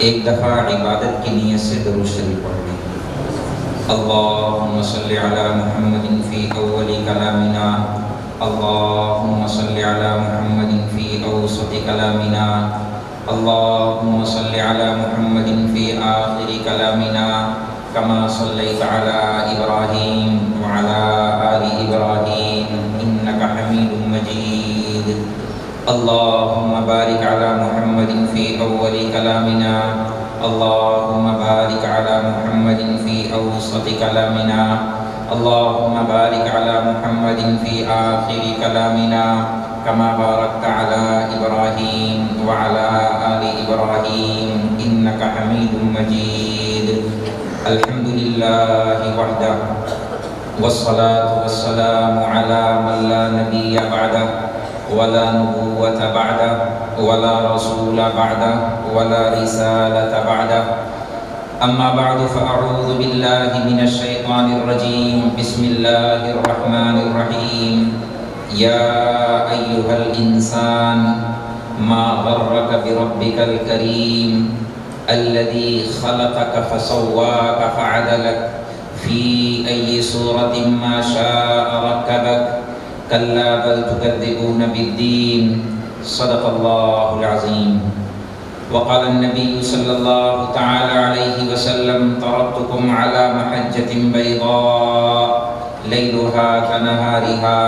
ایک دفعہ عبادت کی نیت سے درود شریف پڑھ لیں۔ اللہم صلی علی محمد فی اول کلامنا، اللہم صلی علی محمد فی اوسط کلامنا، اللہم صلی علی محمد فی آخر کلامنا، کما صلیت علی ابراہیم وعلی آل ابراہیم انک حمید مجید۔ اللہم بارک علی محمد فی اول کلامنا، اللہم بارک علی محمد فی اوسط کلامنا، اللہم بارک علی محمد فی آخر کلامنا، کما بارکت علی ابراہیم وعلی آل ابراہیم انک حمید مجید۔ الحمدللہ وحدہ والصلاة والسلام علی من لا نبی بعدہ ولا نبوة بعده ولا رسول بعده ولا رسالة بعده، أما بعد فأعوذ بالله من الشيطان الرجيم، بسم الله الرحمن الرحيم، يا أيها الإنسان ما غرك بربك الكريم الذي خلقك فسواك فعدلك في أي صورة ما شاء ركبك، كلا بل تكذبون بالدين، صدق الله العظيم۔ وقال النبي صلى الله تعالى عليه وسلم، تركتكم على محجة بيضاء ليلها كنهارها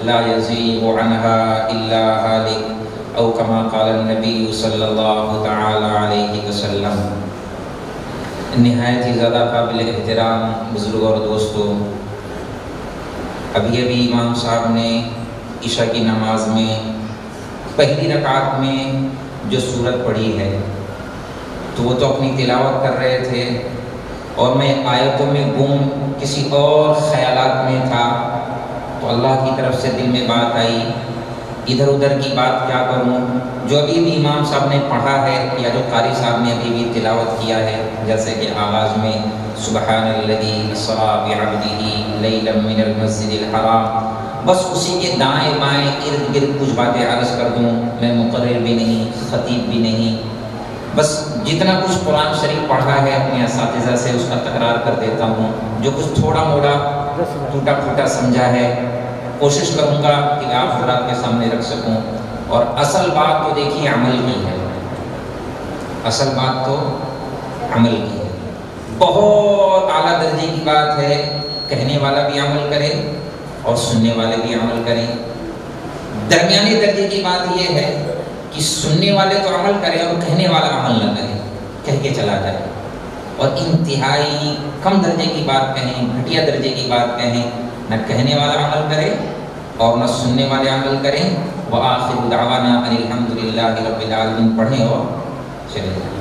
لا يزيغ عنها إلا هالك، أو كما قال النبي صلى الله تعالى عليه وسلم۔ نہایت ہی زیادہ قابل احترام بزرگ اور دوستو، ابھی امام صاحب نے عشاء کی نماز میں پہلی رکعت میں جو سورت پڑھی ہے تو وہ تو اپنی تلاوت کر رہے تھے اور میں آیتوں میں گم کسی اور خیالات میں تھا، تو اللہ کی طرف سے دل میں بات آئی ادھر ادھر کی بات کیا کروں۔ جو ابھی بھی امام صاحب نے پڑھا ہے یا جو قاری صاحب نے ابھی بھی تلاوت کیا ہے، جیسے کہ آغاز میں سبحان الذی اسری بعبدہ لیلا من المسجد الحرام، بس اسی کے دائیں بائیں ارد گرد کچھ باتیں عرض کر دوں۔ میں مقرر بھی نہیں، خطیب بھی نہیں، بس جتنا کچھ قرآن شریف پڑھا ہے اپنے اساتذہ سے اس کا تکرار کر دیتا ہوں، جو کچھ تھوڑا موڑا ٹوٹا پھوٹا سمجھا ہے کوشش کروں گا کہ آپ حضرات کے سامنے رکھ سکوں۔ اور اصل بات تو دیکھیے عمل کی ہے، اصل بات تو عمل کی ہے۔ بہت اعلیٰ درجے کی بات ہے کہنے والا بھی عمل کرے اور سننے والے بھی عمل کریں۔ درمیانی درجے کی بات یہ ہے کہ سننے والے تو عمل کریں اور کہنے والا عمل نہ کرے، کہہ کے چلا جائے، اور انتہائی کم درجے کی بات کہیں، گھٹیا درجے کی بات کہیں، نہ کہنے والا عمل کرے اور نہ سننے والے عمل کریں۔ وآخر دعوانا ان الحمدللہ رب العالمین پڑھیں اور چلے جائیں۔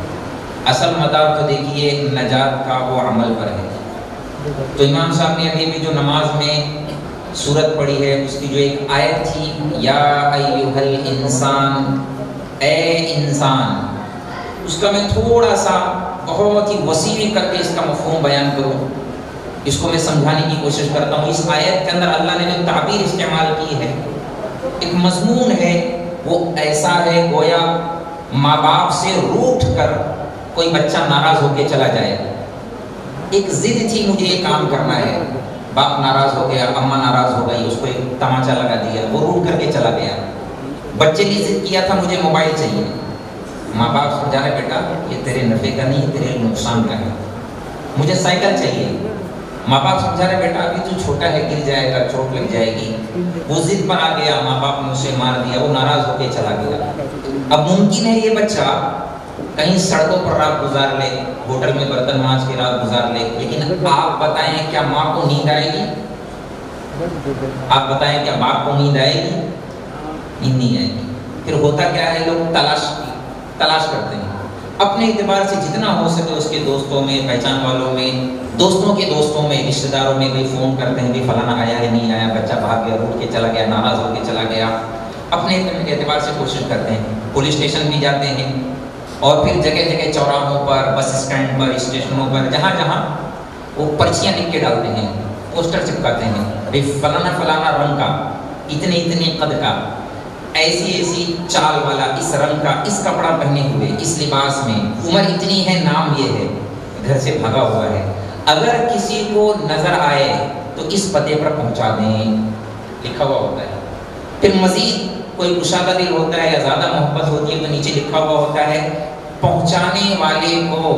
اصل مدار تو دیکھیے نجات کا وہ عمل پر ہے۔ تو امام صاحب نے ابھی بھی جو نماز میں سورت پڑھی ہے اس کی جو ایک آیت تھی، یا ایھا الانسان، اے انسان، اس کا میں تھوڑا سا بہت ہی وسیع کر کے اس کا مفہوم بیان کروں، اس کو میں سمجھانے کی کوشش کرتا ہوں۔ اس آیت کے اندر اللہ نے جو تعبیر استعمال کی ہے، ایک مضمون ہے، وہ ایسا ہے گویا ماں باپ سے روٹھ کر کوئی بچہ ناراض ہو کے چلا جائے۔ ایک ضد تھی، مجھے یہ کام کرنا ہے، باپ ناراض ہو گیا، اماں ناراض ہو گئی، اس کو ایک تماچا لگا دیا، وہ روٹ کر کے چلا گیا۔ بچے نے ضد کیا تھا مجھے موبائل چاہیے، ماں باپ سمجھا رہے بیٹا یہ تیرے نفع کا نہیں، تیرے نقصان کا ہے، مجھے سائیکل چاہیے۔ ماں باپ سمجھا رہے بیٹا ابھی تو چھوٹا ہے، گر جائے گا، چوٹ لگ جائے گی۔ وہ ضد پر آ گیا، ماں باپ نے اسے مار دیا، وہ ناراض ہو کے چلا گیا۔ اب ممکن ہے یہ بچہ کہیں سڑکوں پر رات گزار لے، ہوٹل میں برتن مانج کے رات گزار لے، لیکن آپ بتائیں کیا ماں کو نیند آئے گی؟ آپ بتائیں کیا باپ کو نیند آئے گی؟ نیند نہیں آئے گی۔ پھر ہوتا کیا ہے، لوگ تلاش کرتے ہیں اپنے اعتبار سے جتنا ہو سکے اس کے دوستوں میں، پہچان والوں میں، دوستوں کے دوستوں میں، رشتہ داروں میں کوئی فون کرتے ہیں کہ فلانا آیا ہے نہیں آیا، بچہ بھاگ گیا، روٹ کے چلا گیا، ناراض ہو کے چلا گیا، اپنے اعتبار سے کوشش کرتے ہیں۔ پولیس اسٹیشن بھی جاتے ہیں اور پھر جگہ جگہ چوراہوں پر، بس اسٹینڈ پر، اسٹیشنوں پر، جہاں جہاں وہ پرچیاں لکھ کے ڈالتے ہیں، پوسٹر چپکاتے ہیں، فلانا فلانا رنگ کا، اتنے اتنے قد کا، ایسی ایسی چال والا، اس رنگ کا، اس کپڑا پہنے ہوئے، اس لباس میں، عمر اتنی ہے، نام یہ ہے، گھر سے بھاگا ہوا ہے، اگر کسی کو نظر آئے تو اس پتے پر پہنچا دیں، لکھا ہوا ہوتا ہے۔ پھر مزید کوئی کشادہ دل ہوتا ہے یا زیادہ محبت ہوتی ہے تو نیچے لکھا ہوا ہوتا ہے پہنچانے والے کو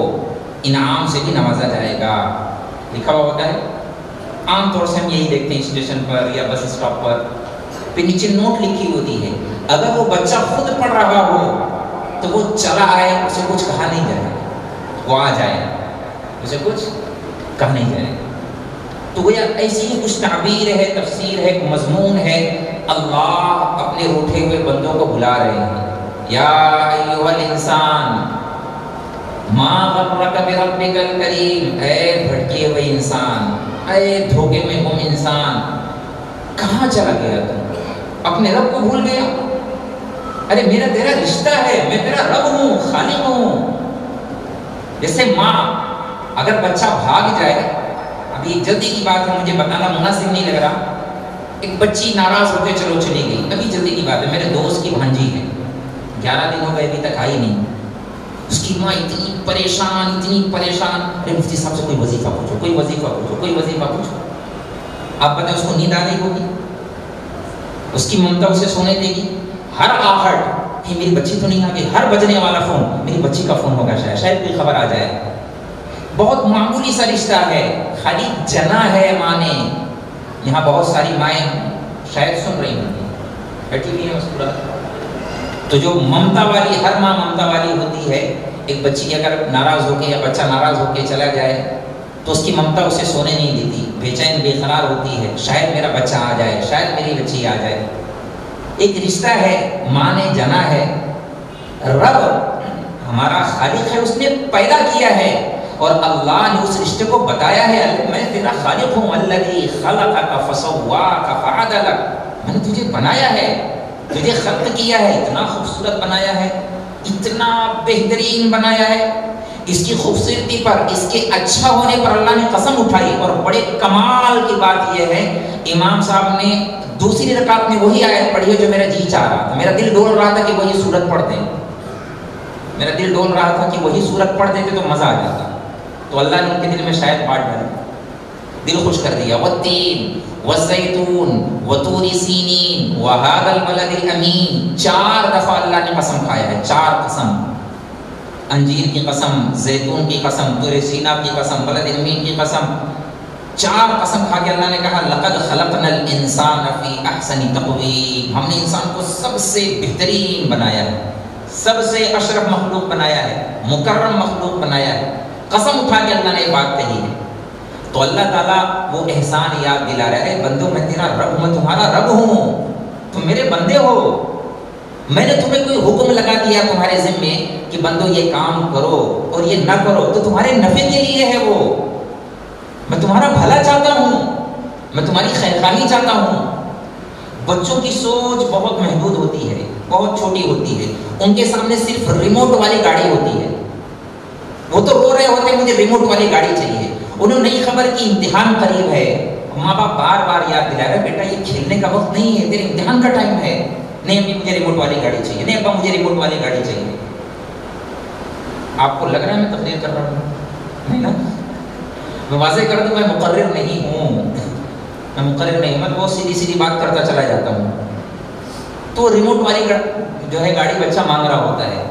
انعام سے بھی نوازا جائے گا، لکھا ہوا ہوتا ہے۔ عام طور سے ہم یہی دیکھتے ہیں اسٹیشن پر یا بس اسٹاپ پر، پھر نیچے نوٹ لکھی ہوتی ہے، اگر وہ بچہ خود پڑھ رہا ہو تو وہ چلا آئے، اسے کچھ کہا نہیں جائے، وہ آ جائے، اسے کچھ کہا نہیں جائے۔ تو وہ ایسی ہی کچھ تعبیر ہے، تفسیر ہے، مضمون ہے، اللہ اپنے روٹھے ہوئے بندوں کو بلا رہے ہیں۔ یا ایھا الانسان ما غرک بربک الکریم، اے بھٹکے ہوئے انسان، اے دھوکے میں گم انسان، کہاں چلا گیا تم؟ اپنے رب کو بھول گیا؟ ارے میرا تیرا رشتہ ہے، میں تیرا رب ہوں، خالق ہوں۔ جیسے ماں، اگر بچہ بھاگ جائے، ابھی جلدی کی بات ہے، مجھے بتانا مناسب نہیں لگ رہا، ایک بچی ناراض ہو کے چلی گئی، ابھی جلدی کی بات ہے، میرے دوست کی بھانجی ہے، 11 دن ہو گئے ابھی تک آئی نہیں، اس کی ماں اتنی پریشان، ارے مفتی صاحب سے کوئی وظیفہ پوچھو، کوئی وظیفہ پوچھو، کوئی وظیفہ پوچھو۔ آپ بتائیں اس کو نیند آ رہی ہوگی؟ اس کی ممتا اسے سونے دے گی؟ ہر آہٹ کہ میری بچی تو نہیں آ گئی، ہر بجنے والا فون میری بچی کا فون ہوگا، شاید کوئی خبر آ جائے۔ بہت معمولی سا رشتہ ہے، خالی جنا ہے ماں نے۔ یہاں بہت ساری مائیں شاید سن رہی ہوں گی، بیٹھی ہوئی ہیں مسکراہٹ۔ تو جو ممتا والی، ہر ماں ممتا والی ہوتی ہے، ایک بچی اگر ناراض ہو کے یا بچہ ناراض ہو کے چلا جائے تو اس کی ممتا اسے سونے نہیں دیتی، بے چین بے قرار ہوتی ہے، شاید میرا بچہ آ جائے، شاید میری بچی آ جائے۔ ایک رشتہ ہے، ماں نے جنا ہے، رب ہمارا خالق ہے، اس نے پیدا کیا ہے، اور اللہ نے اس رشتے کو بتایا ہے، میں تیرا خالق ہوں، الذی خلقک فسواک فعدلک، میں نے تجھے بنایا ہے، تجھے خلق کیا ہے، اتنا خوبصورت بنایا ہے، اتنا بہترین بنایا ہے۔ اس کی خوبصورتی پر، اس کے اچھا ہونے پر اللہ نے قسم اٹھائی۔ اور بڑے کمال کی بات یہ ہے، امام صاحب نے دوسری رکعت میں وہی آیت پڑھی ہے جو میرا جی چاہ رہا تھا، میرا دل ڈول رہا تھا کہ وہی سورت پڑھ دیں، میرا دل ڈول رہا تھا کہ وہی سورت پڑھ دیتے تو مزہ آ جاتا، تو اللہ نے ان کے دل میں شاید بات ڈالی، دل خوش کر دیا۔ والتین والزیتون وطور سینین وہذا البلد الامین، 4 دفعہ اللہ نے قسم کھایا ہے، 4 قسم، انجیر کی قسم، زیتون کی قسم، طور سینا کی قسم، بلد امین کی قسم، 4 قسم کھا کے اللہ نے کہا لقد خلقنا الانسان فی احسن تقویم، ہم نے انسان کو سب سے بہترین بنایا ہے، سب سے اشرف مخلوق بنایا ہے، مکرم مخلوق بنایا ہے۔ قسم اٹھا کے اللہ نے یہ بات کہی ہے، تو اللہ تعالیٰ وہ احسان یاد دلا رہے ہیں، بندو میں تیرا رب، میں تمہارا رب ہوں، تم میرے بندے ہو، میں نے تمہیں کوئی حکم لگا دیا تمہارے ذمے کہ بندو یہ کام کرو اور یہ نہ کرو تو تمہارے نفع کے لیے ہے، وہ میں تمہارا بھلا چاہتا ہوں، میں تمہاری خیرخواہی چاہتا ہوں۔ بچوں کی سوچ بہت محدود ہوتی ہے، بہت چھوٹی ہوتی ہے، ان کے سامنے صرف ریموٹ والی گاڑی ہوتی ہے، وہ تو رو رہے ہوتے ہیں مجھے ریموٹ والی گاڑی چاہیے، انہوں نہیں خبر کہ امتحان قریب ہے۔ ماں باپ بار بار یاد دلا رہے بیٹا یہ کھیلنے کا وقت نہیں ہے، تیرے امتحان کا ٹائم ہے، نہیں امی مجھے ریموٹ والی گاڑی چاہیے، نہیں ابا مجھے ریموٹ والی گاڑی چاہیے۔ آپ کو لگ رہا ہے میں تقریر کر رہا ہوں؟ نہیں نا، میں واضح کر دوں میں مقرر نہیں ہوں، میں مقرر نہیں ہوں، میں بہت سیدھی سیدھی بات کرتا چلا جاتا ہوں۔ تو ریموٹ والی جو ہے گاڑی بچہ مانگ رہا ہوتا ہے،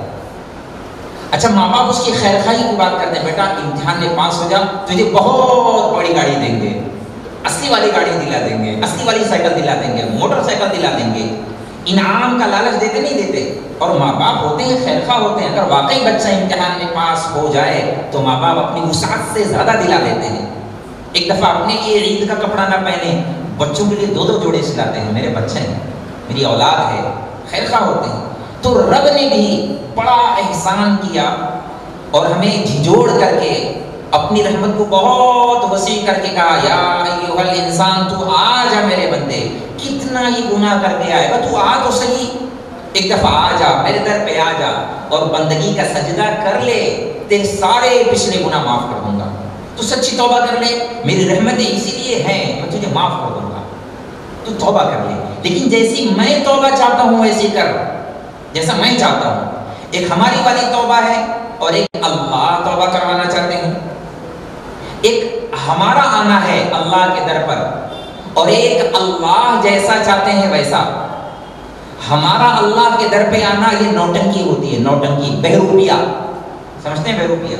اچھا ماں باپ اس کی خیرخواہی کی بات کرتے ہیں، بیٹا امتحان میں پاس ہو جا تجھے بہت بڑی گاڑی دیں گے، اصلی والی گاڑی دلا دیں گے، اصلی والی سائیکل دلا دیں گے، موٹر سائیکل دلا دیں گے، انعام کا لالچ دیتے نہیں دیتے۔ اور ماں باپ ہوتے ہیں خیرخواہ ہوتے ہیں، اگر واقعی بچہ امتحان میں پاس ہو جائے تو ماں باپ اپنی وسعت سے زیادہ دلا دیتے ہیں۔ ایک دفعہ اپنے لیے عید کا کپڑا نہ پہنے، بچوں کے لیے 2 جوڑے سلاتے ہیں، میرے بچے ہیں، میری اولاد ہے، خیرخواہ ہوتے ہیں۔ تو رب نے بھی بڑا احسان کیا اور ہمیں جھجوڑ کر کے اپنی رحمت کو بہت وسیع کر کے کہا یا ایھا الانسان تو آ جا میرے بندے، کتنا ہی گناہ کر کے آئے گا تو آ تو صحیح، ایک دفعہ آ جا میرے در پہ آ جا اور بندگی کا سجدہ کر لے، تیرے سارے پچھلے گناہ معاف کر دوں گا، تو سچی توبہ کر لے، میری رحمتیں اسی لیے ہیں میں تجھے معاف کر دوں گا، تو توبہ کر لے۔ لیکن جیسی میں توبہ چاہتا ہوں ویسی کر، جیسا میں چاہتا ہوں۔ ایک ہماری والی توبہ ہے اور ایک اللہ توبہ کروانا چاہتے ہیں۔ ایک ہمارا آنا ہے اللہ کے در پر اور ایک اللہ جیسا چاہتے ہیں ویسا۔ ہمارا اللہ کے در پہ آنا یہ نوٹنکی ہوتی ہے، نوٹنکی، بہروپیہ، سمجھتے ہیں بہروپیہ؟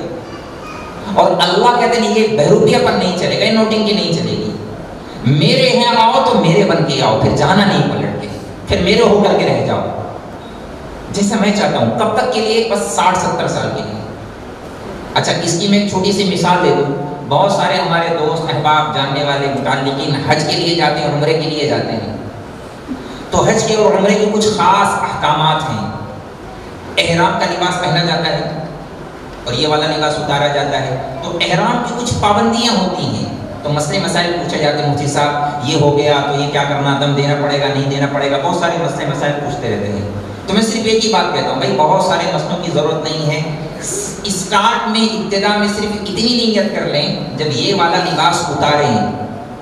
اور اللہ کہتے ہیں یہ بہروپیہ پر نہیں چلے گا، یہ نوٹنکی نہیں چلے گی۔ میرے ہیں آؤ تو میرے بن کے آؤ، پھر جانا نہیں پلٹ کے، پھر میرے ہو کر کے رہ جاؤ جیسا میں چاہتا ہوں۔ کب تک کے لیے؟ بس 60-70 سال کے لیے۔ اچھا، اس کی میں ایک چھوٹی سی مثال دے دوں۔ بہت سارے ہمارے دوست احباب جاننے والے متعلقین حج کے لیے جاتے ہیں اور عمرے کے لیے جاتے ہیں، تو حج کے اور عمرے کے کچھ خاص احکامات ہیں۔ احرام کا لباس پہنا جاتا ہے اور یہ والا لباس اتارا جاتا ہے، تو احرام کی کچھ پابندیاں ہوتی ہیں۔ تو مسئلے مسائل پوچھے جاتے ہیں، مفتی صاحب یہ ہو گیا تو یہ کیا کرنا، دم دینا پڑے گا نہیں دینا پڑے گا، بہت سارے مسئلے مسائل پوچھتے رہتے ہیں۔ تو میں صرف ایک ہی بات کہتا ہوں، بھائی بہت سارے مسئلوں کی ضرورت نہیں ہے۔ اسٹارٹ میں، ابتدا میں صرف اتنی نیت کر لیں، جب یہ والا لباس اتاریں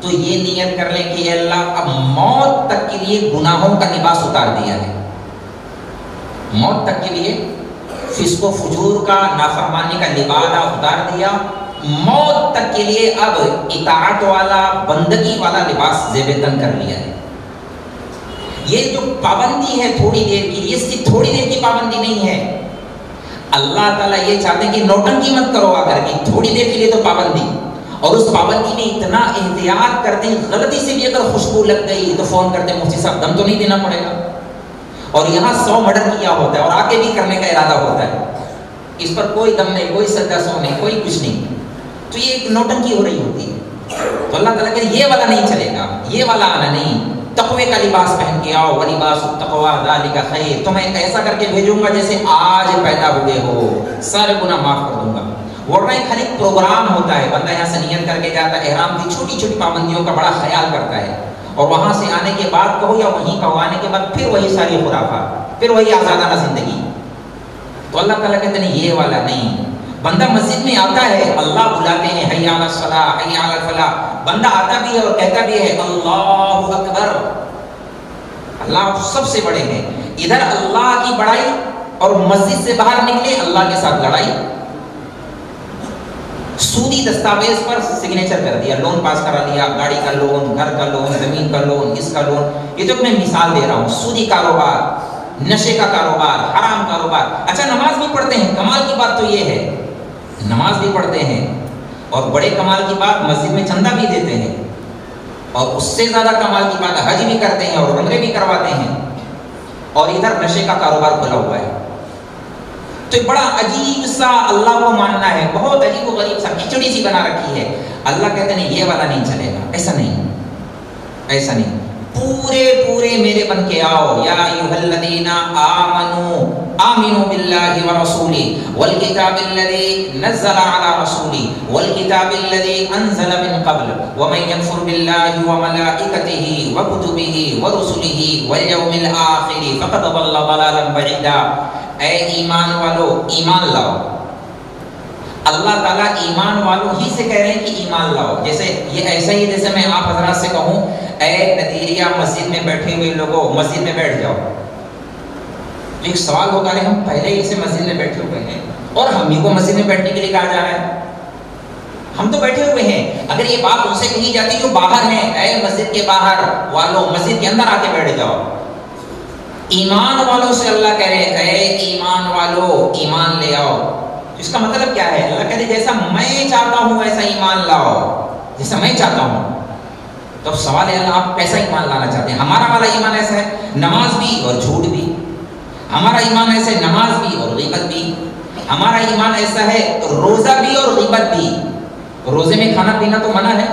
تو یہ نیت کر لیں کہ اللہ اب موت تک کے لیے گناہوں کا لباس اتار دیا ہے، موت تک کے لیے فسق و فجور کا، نافرمانی کا لبادہ اتار دیا، موت تک کے لیے اب اطاعت والا، بندگی والا لباس زیب تن کر لیا ہے۔ یہ جو پابندی ہے تھوڑی دیر کی، یہ صرف تھوڑی دیر کی پابندی نہیں ہے۔ اللہ تعالیٰ یہ چاہتے ہیں کہ نوٹنکی مت کرو آ کر کے، تھوڑی دیر کے لیے تو پابندی، اور اس پابندی میں اتنا احتیاط کرتے ہیں، غلطی سے بھی اگر خوشبو لگ گئی تو فون کرتے ہیں مفتی صاحب دم تو نہیں دینا پڑے گا، اور یہاں 100 مرڈر کیا ہوتا ہے اور آگے بھی کرنے کا ارادہ ہوتا ہے، اس پر کوئی دم نہیں، کوئی سجدہ سو نہیں، کوئی کچھ نہیں، تو یہ ایک نوٹنکی ہو رہی ہوتی ہے۔ تو اللہ تعالیٰ کہتے ہیں یہ والا نہیں چلے گا، یہ والا آنا نہیں، تقوی کا لباس پہن کے آؤ، وَلِبَاسُ التَّقْوَىٰ ذَٰلِكَ خَيْرٌ، تمہیں ایسا کر کے بھیجوں گا جیسے آج پیدا ہوئے ہو، سارے گناہ معاف کر دوں گا۔ ورنہ ایک خالی پروگرام ہوتا ہے، بندہ یہاں سے نیت کر کے جاتا ہے، احرام کی چھوٹی چھوٹی پابندیوں کا بڑا خیال کرتا ہے، اور وہاں سے آنے کے بعد کہو یا وہیں کہو، آنے کے بعد پھر وہی ساری خرافات، پھر وہی آزادانہ زندگی۔ تو اللہ تعالیٰ کہتے ہیں یہ والا نہیں۔ بندہ مسجد میں آتا ہے، اللہ بلاتے ہیں حی علی الصلاۃ، حی علی الفلاح، بندہ آتا بھی ہے اور کہتا بھی ہے اللہ اکبر، اللہ سب سے بڑے ہیں۔ ادھر اللہ کی بڑائی اور مسجد سے باہر نکلے اللہ کے ساتھ لڑائی، سودی دستاویز پر سگنیچر کر دیا، لون پاس کرا لیا، گاڑی کا لون، گھر کا لون، زمین کا لون، اس کا لون۔ یہ تو میں مثال دے رہا ہوں، سودی کاروبار، نشے کا کاروبار، حرام کاروبار۔ اچھا نماز بھی پڑھتے ہیں، کمال کی بات تو یہ ہے نماز بھی پڑھتے ہیں، اور بڑے کمال کی بات مسجد میں چندہ بھی دیتے ہیں، اور اس سے زیادہ کمال کی بات حج بھی کرتے ہیں اور عمرے بھی کرواتے ہیں، اور ادھر نشے کا کاروبار کھلا ہوا ہے۔ تو بڑا عجیب سا اللہ کو ماننا ہے، بہت عجیب و غریب سا کھچڑی سی بنا رکھی ہے۔ اللہ کہتے ہیں یہ والا نہیں چلے گا، ایسا نہیں، ایسا نہیں، پورے پورے میرے بن کے آؤ۔ یا ایھا الذین آمنوا آمنوا باللہ ورسولہ والکتاب الذی نزل علی رسولہ والکتاب الذی انزل من قبل ومن یکفر باللہ وملائکتہ وکتبہ ورسلہ والیوم الآخر فقد ضل ضلالا بعیدا۔ اے ایمان والو، ایمان لاؤ۔ اللہ تعالیٰ ایمان والوں ہی سے کہہ رہے ہیں کہ ایمان لاؤ۔ جیسے یہ ایسا ہی جیسے میں آپ حضرات سے کہوں اے نذیریہ مسجد میں بیٹھے ہوئے لوگوں مسجد میں بیٹھ جاؤ، تو ایک سوال ہوگا کہ ہم پہلے ہی سے مسجد میں بیٹھے ہوئے ہیں اور ہم ہی کو مسجد میں بیٹھنے کے لیے کہا جا رہا ہے، ہم تو بیٹھے ہوئے ہیں۔ اگر یہ بات ان سے کہی جاتی جو باہر ہیں، اے مسجد کے باہر والوں مسجد کے اندر آ کے بیٹھ جاؤ، ایمان والوں سے اللہ کہہ رہے ہیں اے ایمان والو ایمان لے آؤ۔ اس کا مطلب کیا ہے؟ اللہ کہتے جیسا میں چاہتا ہوں ویسا ایمان لاؤ، جیسا میں چاہتا ہوں۔ تو سوال ہے اللہ آپ کیسا ایمان لانا چاہتے ہیں؟ ہمارا والا ایمان ایسا ہے نماز بھی اور جھوٹ بھی، ہمارا ایمان ایسا ہے نماز بھی اور غیبت بھی، ہمارا ایمان ایسا ہے روزہ بھی اور غیبت بھی۔ روزے میں کھانا پینا تو منع ہے،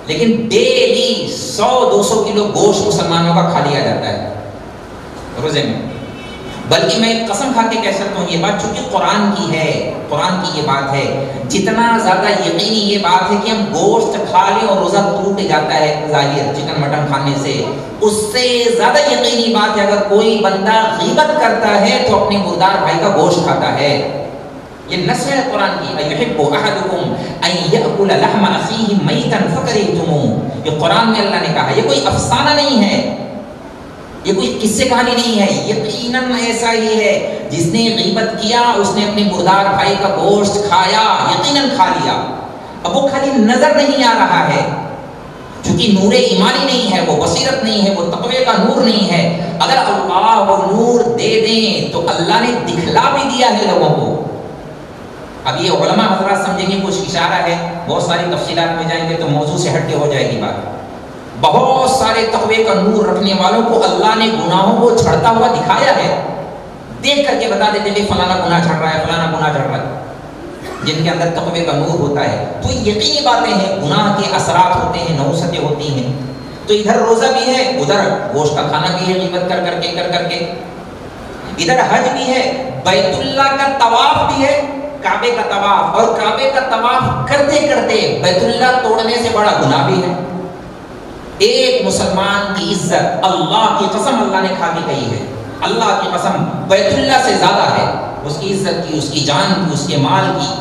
لیکن ڈیلی 100-200 کلو گوشت مسلمانوں کا کھا لیا جاتا ہے روزے میں۔ بلکہ میں قسم کھا کے کہہ سکتا ہوں یہ بات چونکہ قرآن کی ہے، قرآن کی یہ بات ہے، جتنا زیادہ یقینی یہ بات ہے کہ ہم گوشت کھا لیں اور روزہ ٹوٹ جاتا ہے ظاہر چکن مٹن کھانے سے، اس سے زیادہ یقینی بات ہے اگر کوئی بندہ غیبت کرتا ہے تو اپنے مردار بھائی کا گوشت کھاتا ہے۔ یہ نص ہے قرآن کی، اَيُحِبُّ أَحَدُكُمْ أَن يَأْكُلَ لَحْمَ أَخِيهِ مَيْتًا فَكَرِهْتُمُوهُ، یہ قرآن میں اللہ نے کہا، یہ کوئی افسانہ نہیں ہے۔ یہ کوئی قصے کہانی نہیں ہے، یقیناً ایسا ہی ہے۔ جس نے غیبت کیا اس نے اپنے مردار بھائی کا گوشت کھایا، یقیناً کھا لیا۔ اب وہ خالی نظر نہیں آ رہا ہے، چونکہ نور ایمانی نہیں ہے، وہ بصیرت نہیں ہے، وہ تقوی کا نور نہیں ہے۔ اگر اللہ وہ نور دے دیں تو اللہ نے دکھلا بھی دیا ہے لوگوں کو۔ اب یہ علماء حضرات سمجھیں گے کچھ اشارہ ہے، بہت ساری تفصیلات میں جائیں گے تو موضوع سے ہٹ کے ہو جائے گی بات۔ بہت سارے تقوی کا نور رکھنے والوں کو اللہ نے گناہوں کو جھڑتا ہوا دکھایا ہے، دیکھ کر کے بتا دیتے کہ فلانا گناہ جھڑ رہا ہے، فلانا گناہ جھڑ رہا ہے۔ جن کے اندر تقوی کا نور ہوتا ہے تو یقینی باتیں ہیں، گناہ کے اثرات ہوتے ہیں، نحوستیں ہوتی ہیں۔ تو ادھر روزہ بھی ہے، ادھر گوشت کا کھانا بھی ہے، غیبت کر کر کے ادھر حج بھی ہے، بیت اللہ کا طواف بھی ہے، کعبے کا طواف، اور کعبے کا طواف کرتے کرتے بیت اللہ توڑنے سے بڑا گناہ بھی ہے۔ ایک مسلمان کی عزت اللہ کی قسم اللہ نے کھا کے کہی ہے، اللہ کی قسم بیت اللہ سے زیادہ ہے اس کی عزت کی، اس کی جان کی، اس کے مال کی۔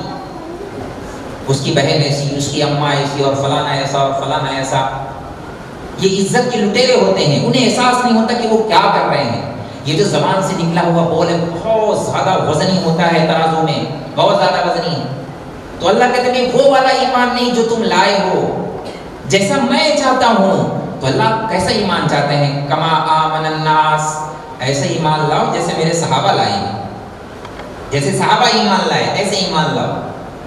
اس کی بہن ایسی، اس کی اماں ایسی، اور فلانا ایسا اور فلانا ایسا۔ یہ عزت کے لٹیرے ہوتے ہیں، انہیں احساس نہیں ہوتا کہ وہ کیا کر رہے ہیں۔ یہ جو زبان سے نکلا ہوا بول ہے بہت زیادہ وزنی ہوتا ہے، ترازو میں بہت زیادہ وزنی ہے۔ تو اللہ کہتے ہیں وہ والا ایمان نہیں جو تم لائے ہو، جیسا میں چاہتا ہوں۔ تو اللہ کیسا ایمان چاہتے ہیں؟ کما آمن الناس، ایسا ایمان لاؤ جیسے میرے صحابہ لائے ہیں، جیسے صحابہ ایمان لائے ایسے ایمان لاؤ۔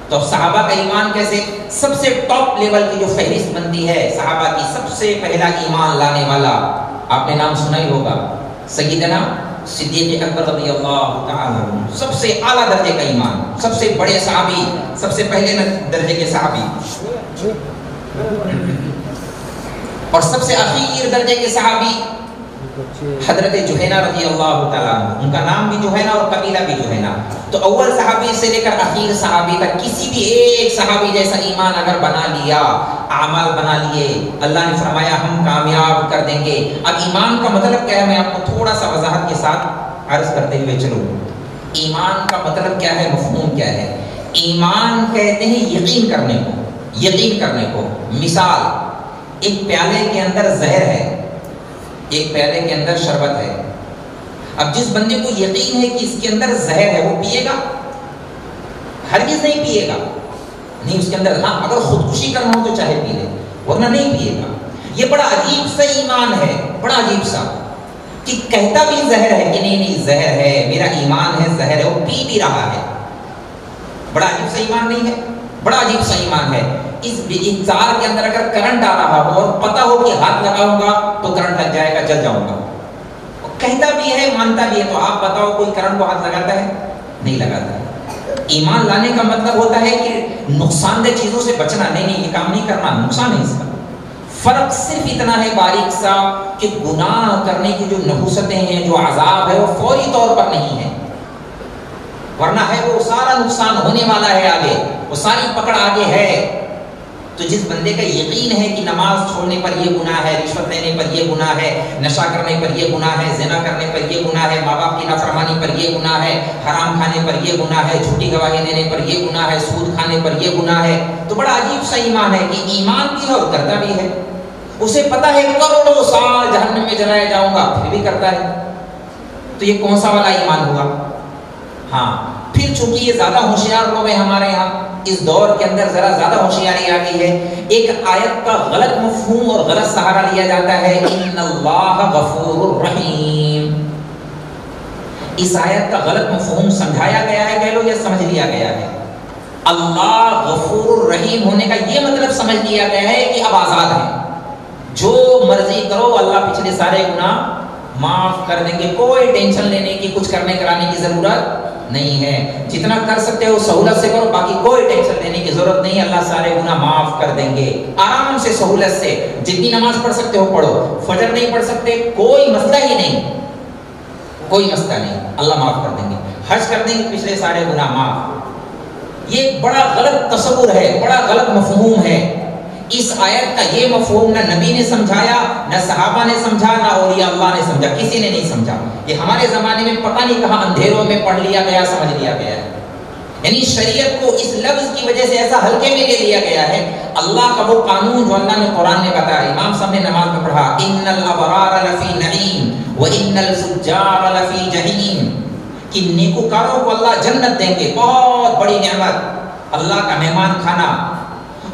تو صحابہ کا ایمان کیسے؟ سب سے ٹاپ لیول کی جو فہرست بنتی ہے صحابہ کی، سب سے پہلا ایمان لانے والا آپ نے نام سنا ہی ہوگا، سیدنا صدیق اکبر رضی اللہ تعالی عنہ۔ سب سے اعلیٰ درجے کا ایمان، سب سے بڑے صحابی، سب سے پہلے درجے کے صحابی، اور سب سے اخیر درجے کے صحابی حضرت جوہینہ رضی اللہ تعالیٰ عنہ۔ ان کا نام بھی جوہینہ اور قبیلہ بھی جوہینہ۔ تو اول صحابی سے لے کر اخیر صحابی تک کسی بھی ایک صحابی جیسا ایمان اگر بنا لیا، اعمال بنا لیے، اللہ نے فرمایا ہم کامیاب کر دیں گے۔ اب ایمان کا مطلب کیا ہے، میں آپ کو تھوڑا سا وضاحت کے ساتھ عرض کرتے ہوئے چلوں۔ ایمان کا مطلب کیا ہے، مفہوم کیا ہے؟ ایمان کہتے ہیں یقین کرنے کو، یقین کرنے کو۔ مثال، ایک پیالے کے اندر زہر ہے، ایک پیالے کے اندر شربت ہے۔ اب جس بندے کو یقین ہے کہ اس کے اندر زہر ہے وہ پیے گا؟ ہرگز نہیں پیے گا، نہیں اس کے اندر، ہاں اگر خودکشی کرنا ہو تو چاہے پی لے، ورنہ نہیں پیے گا۔ یہ بڑا عجیب سا ایمان ہے، بڑا عجیب سا، کہ کہتا بھی زہر ہے کہ نہیں زہر ہے، میرا ایمان ہے زہر ہے، وہ پی بھی رہا ہے۔ بڑا عجیب سا ایمان نہیں ہے؟ بڑا عجیب سا ایمان ہے۔ اس انسان کے اندر اگر کرنٹ آ رہا ہو اور پتا ہو کہ ہاتھ لگاؤں گا تو کرنٹ لگ جائے گا، جل جاؤں گا، کہتا بھی ہے مانتا بھی ہے، تو آپ بتاؤ کوئی کرنٹ کو ہاتھ لگاتا ہے؟ نہیں لگاتا ہے۔ ایمان لانے کا مطلب ہوتا ہے کہ نقصان دہ چیزوں سے بچنا، نہیں یہ کام نہیں کرنا، نقصان ہے اس کا۔ فرق صرف اتنا ہے باریک سا کہ گناہ کرنے کی جو نحوستیں ہیں، جو عذاب ہے، وہ فوری طور پر نہیں ہے، ورنہ ہے وہ سارا نقصان ہونے والا ہے آگے، وہ ساری پکڑ آگے ہے۔ تو جس بندے کا یقین ہے کہ نماز چھوڑنے پر یہ گناہ ہے، رشوت لینے پر یہ گناہ ہے، نشہ کرنے پر یہ گناہ ہے، زنا کرنے پر یہ گناہ ہے، ماں باپ کی نافرمانی پر یہ گناہ ہے، حرام کھانے پر یہ گناہ ہے، جھوٹی گواہی دینے پر یہ گناہ ہے، سود کھانے پر یہ گناہ ہے، تو بڑا عجیب سا ایمان ہے کہ ایمان بھی ہے اور کرتا بھی ہے۔ اسے پتا ہے کروڑوں سال جہنم میں جلایا جاؤں گا، پھر بھی کرتا ہے۔ تو یہ کون سا والا ایمان ہوا؟ ہاں پھر چونکہ یہ زیادہ ہوشیار لوگ ہیں ہمارے یہاں، اس دور کے اندر ذرا زیادہ ہوشیاری آ گئی ہے۔ ایک آیت کا غلط مفہوم اور غلط سہارا لیا جاتا ہے، ان اللہ غفور رحیم۔ اس آیت کا غلط مفہوم سمجھایا گیا ہے، کہہ لو یا سمجھ لیا گیا ہے۔ اللہ غفور رحیم ہونے کا یہ مطلب سمجھ لیا گیا ہے کہ اب آزاد ہیں، جو مرضی کرو، اللہ پچھلے سارے گناہ معاف کر دیں گے، کوئی ٹینشن لینے کی، کچھ کرنے کرانے کی ضرورت نہیں ہے، جتنا کر سکتے ہو سہولت سے کرو، باقی کوئی ٹینشن لینے کی ضرورت نہیں، اللہ سارے گناہ معاف کر دیں گے، آرام سے سہولت سے، جتنی نماز پڑھ سکتے ہو پڑھو، فجر نہیں پڑھ سکتے کوئی مسئلہ ہی نہیں، کوئی مسئلہ نہیں، اللہ معاف کر دیں گے، حج کر دیں گے، پچھلے سارے گناہ معاف۔ یہ بڑا غلط تصور ہے، بڑا غلط مفہوم ہے۔ اس آیت کا یہ مفہوم نہ نبی نے سمجھایا، نہ صحابہ نے سمجھا، نہ اولیاء اللہ نے سمجھا، کسی نے نہیں سمجھا۔ یہ ہمارے زمانے میں پتہ نہیں کہاں اندھیروں میں پڑھ لیا گیا، سمجھ لیا گیا ہے۔ یعنی شریعت کو اس لفظ کی وجہ سے ایسا ہلکے میں لے لیا گیا ہے۔ اللہ کا وہ قانون جو اللہ نے قرآن میں بتایا، امام صاحب نے نماز میں پڑھا، ان الابرار لفی نعیم وَإِنَّ الْفُجَّارَ لَفِي جَحِيمٍ کہ نیکوکاروں کو اللہ جنت دیں گے، بہت بڑی نعمت، اللہ کا مہمان کھانا،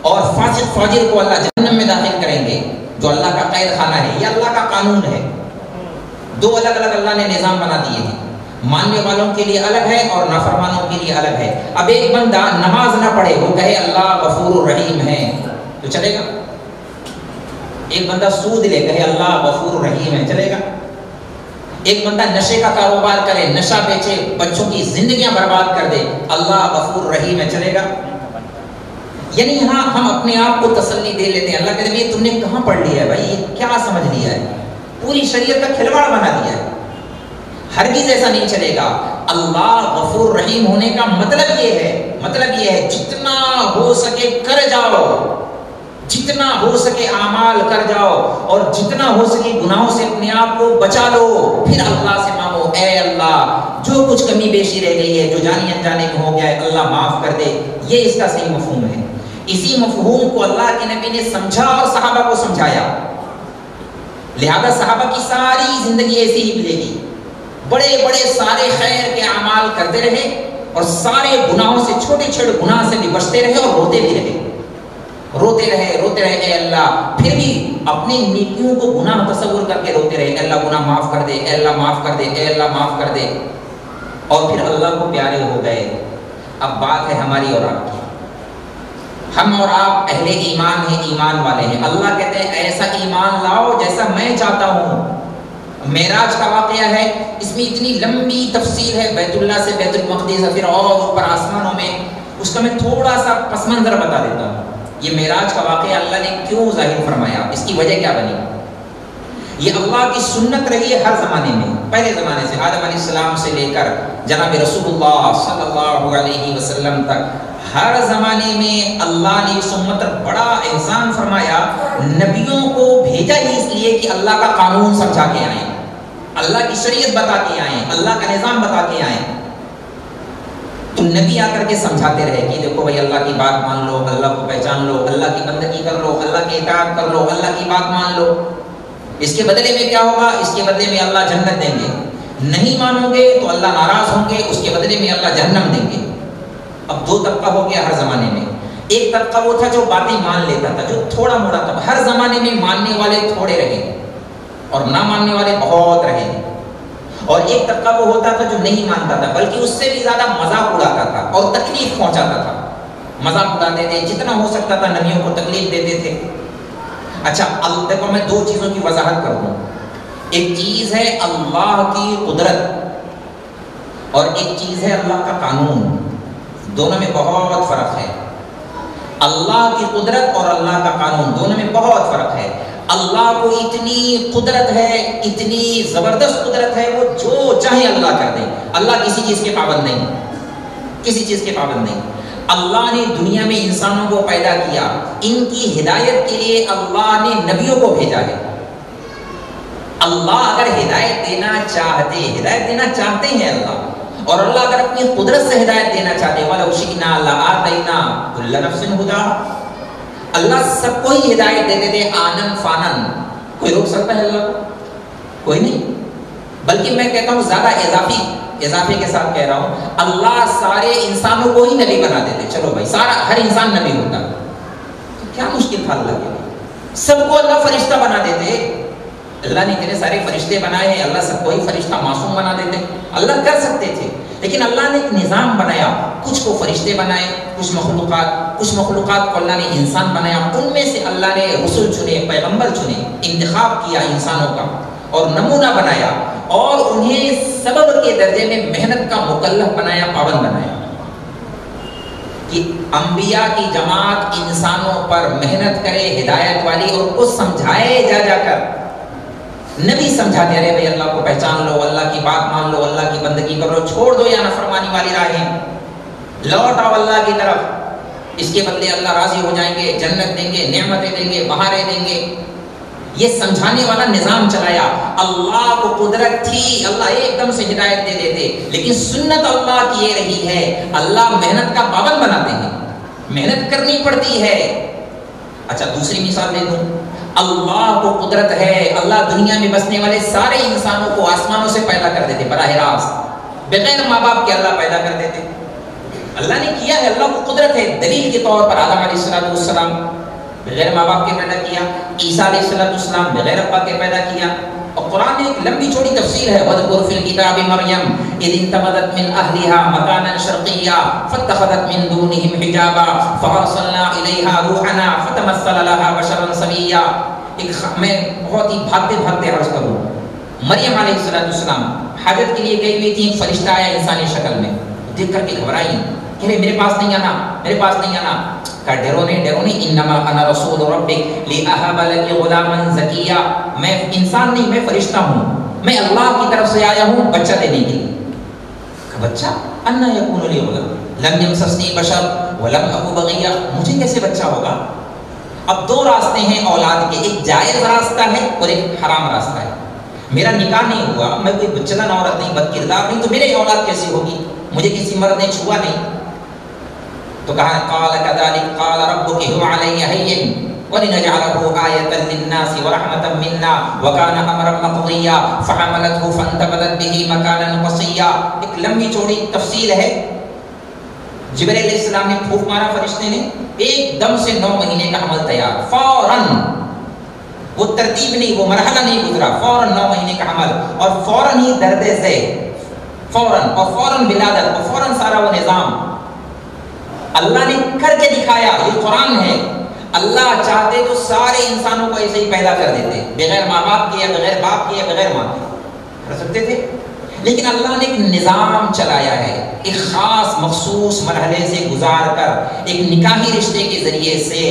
اور فاسق فاجر کو اللہ جہنم میں داخل کریں گے جو اللہ کا قید خانہ ہے۔ یہ اللہ کا قانون ہے، دو الگ الگ اللہ نے نظام بنا دیے ہیں، ماننے والوں کے لیے الگ ہے اور نافرمانوں کے لیے الگ ہے۔ اب ایک بندہ نماز نہ پڑھے، وہ کہے اللہ غفور الرحیم ہے تو چلے گا؟ ایک بندہ سود لے، کہے اللہ غفور الرحیم ہے، چلے گا؟ ایک بندہ نشے کا کاروبار کرے، نشہ بیچے، بچوں کی زندگیاں برباد کر دے، اللہ غفور الرحیم ہے، چلے گا؟ یعنی یہاں ہم اپنے آپ کو تسلی دے لیتے ہیں، اللہ کہتے ہیں تم نے کہاں پڑھ لیا ہے بھائی، یہ کیا سمجھ لیا ہے، پوری شریعت کا کھلواڑ بنا دیا ہے۔ ہرگز ایسا نہیں چلے گا۔ اللہ غفور رحیم ہونے کا مطلب یہ ہے جتنا ہو سکے کر جاؤ، جتنا ہو سکے اعمال کر جاؤ، اور جتنا ہو سکے گناہوں سے اپنے آپ کو بچا لو، پھر اللہ سے مانگو اے اللہ جو کچھ کمی بیشی رہ گئی ہے، جو جانی انجانے میں ہو گیا ہے، اللہ معاف کر دے۔ یہ اس کا صحیح مفہوم ہے۔ اسی مفہوم کو اللہ کے نبی نے سمجھا اور صحابہ کو سمجھایا، لہذا صحابہ کی ساری زندگی ایسی ہی ملے گی، بڑے بڑے سارے خیر کے اعمال کرتے رہے اور سارے گناہوں سے، چھوٹے چھوٹے گناہ سے بھی بچتے رہے اور روتے بھی رہے، روتے رہے اے اللہ، پھر بھی اپنی نیکیوں کو گناہ تصور کر کے روتے رہے، اے اللہ گناہ معاف کر دے، اے اللہ معاف کر دے، اے اللہ معاف کر دے، اور پھر اللہ کو پیارے ہو گئے۔ اب بات ہے ہماری اور آپ کی، ہم اور آپ اہل ایمان ہیں، ایمان والے ہیں۔ اللہ کہتے ہیں ایسا ایمان لاؤ جیسا میں چاہتا ہوں۔ معراج کا واقعہ ہے، اس میں اتنی لمبی تفصیل ہے، بیت اللہ سے بیت المقدس، پھر اور اوپر آسمانوں میں، اس کا میں تھوڑا سا پس منظر بتا دیتا ہوں۔ یہ معراج کا واقعہ اللہ نے کیوں ظاہر فرمایا، اس کی وجہ کیا بنی؟ یہ اللہ کی سنت رہی ہے ہر زمانے میں، پہلے زمانے سے آدم علیہ السلام سے لے کر جناب رسول اللہ صلی اللہ علیہ وسلم تک، ہر زمانے میں اللہ نے اس امت پر بڑا احسان فرمایا، نبیوں کو بھیجا ہی اس لیے کہ اللہ کا قانون سمجھا کے آئیں، اللہ کی شریعت بتا کے آئیں، اللہ کا نظام بتا کے آئیں۔ تو نبی آ کر کے سمجھاتے رہے کہ دیکھو بھائی اللہ کی بات مان لو، اللہ کو پہچان لو، اللہ کی بندگی کر لو، اللہ کی اطاعت کر لو، اللہ کی بات مان لو، اس کے بدلے میں کیا ہوگا؟ اس کے بدلے میں اللہ جنت دیں گے، نہیں مانو گے تو اللہ ناراض ہوں گے، اس کے بدلے میں اللہ جہنم دیں گے۔ اب دو طبقہ ہو گیا ہر زمانے میں، ایک طبقہ وہ تھا جو باتیں مان لیتا تھا، جو تھوڑا موڑا تھا، ہر زمانے میں ماننے والے تھوڑے رہے اور نہ ماننے والے بہت رہے، اور ایک طبقہ وہ ہوتا تھا جو نہیں مانتا تھا بلکہ اس سے بھی زیادہ مذاق اڑاتا تھا اور تکلیف پہنچاتا تھا، مذاق اڑاتے تھے، جتنا ہو سکتا تھا نبیوں کو تکلیف دیتے تھے۔ اچھا دیکھو میں دو چیزوں کی وضاحت کروں، ایک چیز ہے اللہ کی قدرت اور ایک چیز ہے اللہ کا قانون، دونوں میں بہت فرق ہے۔ اللہ کی قدرت اور اللہ کا قانون دونوں میں بہت فرق ہے۔ اللہ کو اتنی قدرت ہے، اتنی زبردست قدرت ہے، وہ جو چاہے اللہ کر دے، اللہ کسی چیز کے پابند نہیں، کسی چیز کے پابند نہیں۔ اللہ نے دنیا میں انسانوں کو پیدا کیا، ان کی ہدایت کے لیے اللہ نے نبیوں کو بھیجا ہے۔ اللہ اگر ہدایت دینا چاہتے ہیں اللہ، اور اللہ اگر اپنی قدرت سے ہدایت دینا چاہتے ہیں، وَلَوْ شِئْنَا لَآتَيْنَا كُلَّ نَفْسٍ هُدَاهَا، اللہ سب کو ہی ہدایت دیتے تھے آنن فانن، کوئی روک سکتا ہے اللہ کو؟ کوئی نہیں، بلکہ میں کہتا ہوں زیادہ اضافے کے ساتھ کہہ رہا ہوں، اللہ سارے انسانوں کو ہی نبی بنا دیتے، چلو بھائی ہر انسان نبی ہوتا، تو کیا مشکل تھا اللہ کے؟ سب کو اللہ فرشتہ بنا دیتے، اللہ نے اتنے سارے فرشتے بنائے ہیں، اللہ سب کو ہی فرشتہ معصوم بنا دیتے، اللہ کر سکتے تھے، لیکن اللہ نے ایک نظام بنایا، کچھ کو فرشتے بنائے، کچھ مخلوقات کو اللہ نے انسان بنایا، ان میں سے اللہ نے رسول چنے، پیغمبر چنے، انتخاب کیا انسانوں کا اور نمونہ بنایا، اور انہیں سبب کے درجے میں محنت کا مکلف بنایا، پابند بنایا، کہ انبیاء کی جماعت انسانوں پر محنت کرے ہدایت والی، اور کو سمجھائے جا کر نبی سمجھاتے رہے بھائی اللہ کو پہچان لو، اللہ کی بات مان لو، اللہ کی بندگی کرو، چھوڑ دو یا نافرمانی والی راہیں، لوٹ آؤ اللہ کی طرف، اس کے بدلے اللہ راضی ہو جائیں گے، جنت دیں گے، نعمتیں دیں گے، بہاریں دیں گے۔ یہ سمجھانے والا نظام چلایا۔ اللہ کو قدرت تھی، اللہ ایک دم سے ہدایت دے دیتے، لیکن سنت اللہ کی یہ رہی ہے، اللہ محنت کا پابند بناتے ہیں، محنت کرنی پڑتی ہے۔ اچھا دوسری مثال دے دوں، اللہ کو قدرت ہے، اللہ دنیا میں بسنے والے سارے انسانوں کو آسمانوں سے پیدا کر دیتے براہ راست، بغیر ماں باپ کے اللہ پیدا کر دیتے۔ اللہ نے کیا ہے، اللہ کو قدرت ہے۔ دلیل کے طور پر آدم علیہ السلام بغیر ماں باپ کے پیدا کیا، عیسیٰ علیہ السلام بغیر ابا کے پیدا کیا۔ اور قرآن میں ایک لمبی چوڑی تفسیر ہے، وَاذْكُرْ فِي الْكِتَابِ مَرْيَمَ إِذِ انتَبَذَتْ مِنْ أَهْلِهَا مَكَانًا شَرْقِيًّا فَاتَّخَذَتْ مِنْ دُونِهِمْ حِجَابًا فَأَرْسَلْنَا إِلَيْهَا رُوحَنَا فَتَمَثَّلَ لَهَا بَشَرًا سَوِيًّا۔ میں بہت ہی بھاگتے بھاگتے عرض کروں، مریم علیہ السلام حاجت کے لیے گئی ہوئی تھی، فرشتہ آیا انسانی شکل میں، دیکھ کر کے گھبرائی، کہ میرے پاس نہیں آنا، میرے پاس نہیں آنا۔ کہا ڈرو نہیں، انما انا رسول ربک لأہب لک غلاما زکیا، میں انسان نہیں، میں فرشتہ ہوں، میں اللہ کی طرف سے آیا ہوں بچہ دینے کے لیے۔ کہا بچہ؟ انا یکون لی غلام لم یمسسنی بشر ولم اک بغیا، مجھے کیسے بچہ ہوگا؟ اب دو راستے ہیں اولاد کے، ایک جائز راستہ ہے اور ایک حرام راستہ ہے۔ میرا نکاح نہیں ہوا، میں کوئی بچلن عورت نہیں، بد کردار نہیں، تو میرے اولاد کیسی ہوگی؟ مجھے کسی مرد نے چھوا نہیں۔ تو کہا قال كذلك قال ربك هو علي هين ولنجعله آية للناس ورحمة منا وكان أمرا مقضيا فحملته فانتبذت به مكانا قصيا۔ ایک لمبی چوڑی تفصیل ہے۔ جبرائیل علیہ السلام نے پھونک مارا فرشتے نے، ایک دم سے 9 مہینے کا حمل تیار، فوراً، وہ ترتیب نہیں، وہ مرحلہ نہیں گزرا، فوراً 9 مہینے کا حمل، اور فوراً ہی درد سے، فوراً اور فوراً ولادت، اور فوراً سارا وہ نظام اللہ نے کر کے دکھایا۔ یہ قرآن ہے۔ اللہ چاہتے تو سارے انسانوں کو ایسے ہی پیدا کر دیتے، بغیر ماں باپ کے یا بغیر باپ کے یا بغیر ماں کے، کر سکتے تھے، لیکن اللہ نے ایک نظام چلایا ہے، ایک خاص مخصوص مرحلے سے گزار کر، ایک نکاحی رشتے کے ذریعے سے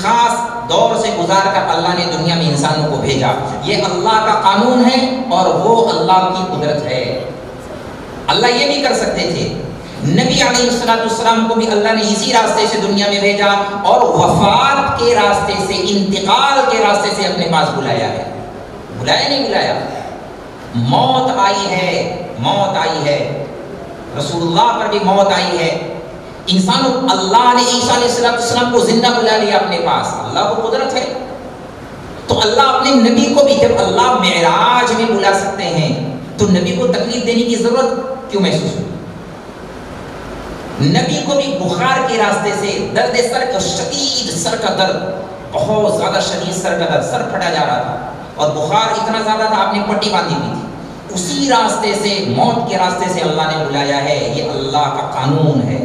خاص دور سے گزار کر اللہ نے دنیا میں انسانوں کو بھیجا۔ یہ اللہ کا قانون ہے اور وہ اللہ کی قدرت ہے۔ اللہ یہ بھی کر سکتے تھے، نبی علیہ السلام کو بھی اللہ نے اسی راستے سے دنیا میں بھیجا اور وفات کے راستے سے، انتقال کے راستے سے اپنے پاس بلایا ہے۔ بلایا نہیں بلایا، موت آئی ہے، موت آئی ہے، رسول اللہ پر بھی موت آئی ہے۔ انسانوں، اللہ نے عیسیٰ علیہ السلام کو زندہ بلا لیا اپنے پاس، اللہ کو قدرت ہے۔ تو اللہ اپنے نبی کو بھی، جب اللہ معراج میں بلا سکتے ہیں تو نبی کو تکلیف دینے کی ضرورت کیوں محسوس ہوئی؟ نبی کو بھی بخار کے راستے سے، درد سر کا شدید، سر کا درد، بہت زیادہ شدید سر کا درد، سر پھٹا جا رہا تھا اور بخار اتنا زیادہ تھا آپ نے پٹی باندھی ہوئی تھی، اسی راستے سے، موت کے راستے سے اللہ نے بلایا ہے۔ یہ اللہ کا قانون ہے۔